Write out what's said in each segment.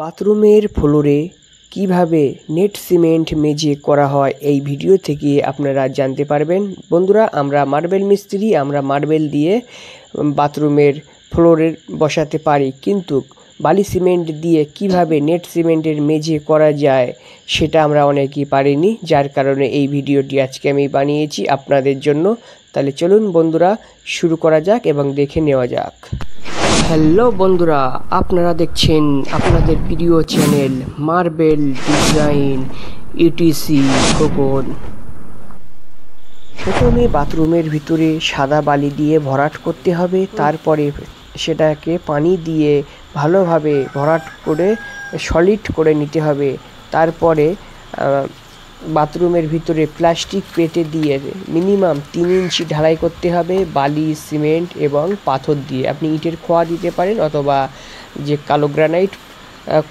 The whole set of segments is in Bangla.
বাথরুমের ফ্লোরে কিভাবে নেট সিমেন্ট মেঝে করা হয় এই ভিডিও থেকে আপনারা জানতে পারবেন। বন্ধুরা, আমরা মার্বেল মিস্ত্রি, আমরা মার্বেল দিয়ে বাথরুমের ফ্লোরে বসাতে পারি, কিন্তু বালি সিমেন্ট দিয়ে কিভাবে নেট সিমেন্টের মেঝে করা যায় সেটা আমরা অনেকেই পারিনি, যার কারণে এই ভিডিওটি আজকে আমি বানিয়েছি আপনাদের জন্য। তাহলে চলুন বন্ধুরা, শুরু করা যাক এবং দেখে নেওয়া যাক। হ্যালো বন্ধুরা, আপনারা দেখছেন আপনাদের প্রিয় চ্যানেল মার্বেল ডিজাইন ETC-KHOKON। প্রথমে বাথরুমের ভিতরে সাদা বালি দিয়ে ভরাট করতে হবে, তারপরে সেটাকে পানি দিয়ে ভালোভাবে ভরাট করে সলিড করে নিতে হবে। তারপরে বাথরুমের ভিতরে প্লাস্টিক পেতে দিয়ে মিনিমাম 3 ইঞ্চি ঢালাই করতে হবে বালি, সিমেন্ট এবং পাথর দিয়ে। আপনি ইটের খোয়া দিতে পারেন, অথবা যে কালো গ্রানাইট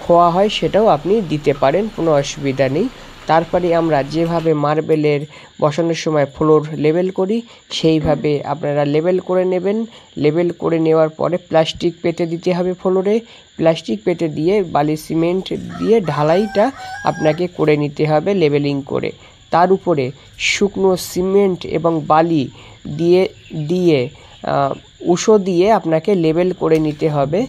খোয়া হয় সেটাও আপনি দিতে পারেন, কোনো অসুবিধা নেই। তারপরে আমরা যেভাবে মার্বেলের বসানোর সময় ফ্লোর লেবেল করি সেইভাবে আপনারা লেবেল করে নেবেন। লেবেল করে নেওয়ার পরে প্লাস্টিক পেতে দিতে হবে ফ্লোরে। প্লাস্টিক পেতে দিয়ে বালি সিমেন্ট দিয়ে ঢালাইটা আপনাকে করে নিতে হবে লেবেলিং করে। তার উপরে শুকনো সিমেন্ট এবং বালি দিয়ে উষো দিয়ে আপনাকে লেবেল করে নিতে হবে।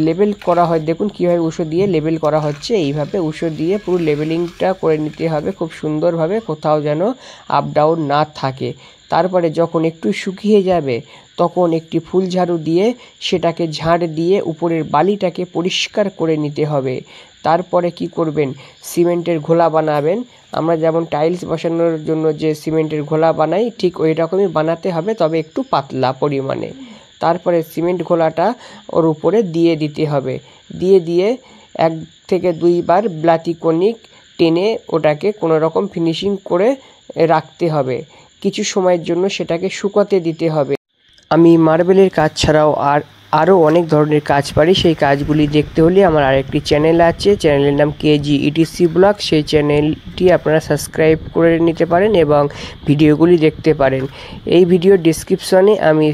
লেবেল করা হয়, দেখুন কীভাবে উষো দিয়ে লেবেল করা হচ্ছে। এইভাবে উষো দিয়ে পুরো লেবেলিংটা করে নিতে হবে খুব সুন্দরভাবে, কোথাও যেন আপ ডাউন না থাকে। তারপরে যখন একটু শুকিয়ে যাবে তখন একটি ফুল ঝাড়ু দিয়ে সেটাকে ঝাড় দিয়ে উপরের বালিটাকে পরিষ্কার করে নিতে হবে। তারপরে কি করবেন, সিমেন্টের ঘোলা বানাবেন। আমরা যেমন টাইলস বসানোর জন্য যে সিমেন্টের ঘোলা বানাই ঠিক ওই রকমই বানাতে হবে, তবে একটু পাতলা পরিমাণে। তারপরে সিমেন্ট ঘোলাটা ওর উপরে দিয়ে দিতে হবে। দিয়ে 1 থেকে 2 বার ব্লাতিকনিক টেনে ওটাকে কোনো রকম ফিনিশিং করে রাখতে হবে। কিছু সময়ের জন্য সেটাকে শুকাতে দিতে হবে। আমি মার্বেলের কাজ ছাড়াও আরও অনেক ধরনের কাজ পারি। সেই কাজগুলি দেখতে হলে আমার আরেকটি চ্যানেল আছে, চ্যানেলের নাম KG ETC ব্লগ। সেই চ্যানেলটি আপনারা সাবস্ক্রাইব করে নিতে পারেন এবং ভিডিওগুলি দেখতে পারেন। এই ভিডিওর ডিসক্রিপশনে আমি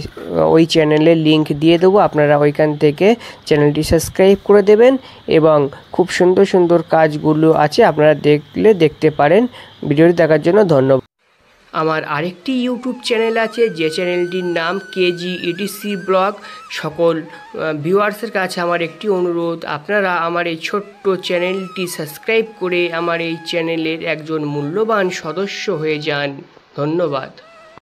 ওই চ্যানেলের লিংক দিয়ে দেবো, আপনারা ওইখান থেকে চ্যানেলটি সাবস্ক্রাইব করে দেবেন এবং খুব সুন্দর সুন্দর কাজগুলো আছে, আপনারা দেখতে পারেন। ভিডিওটি দেখার জন্য ধন্যবাদ। আমার আরেকটি ইউটিউব চ্যানেল আছে, যে চ্যানেলটির নাম KG ETC ব্লগ। সকল ভিউয়ার্সের কাছে আমার একটি অনুরোধ, আপনারা আমার এই ছোট্ট চ্যানেলটি সাবস্ক্রাইব করে আমার এই চ্যানেলের একজন মূল্যবান সদস্য হয়ে যান। ধন্যবাদ।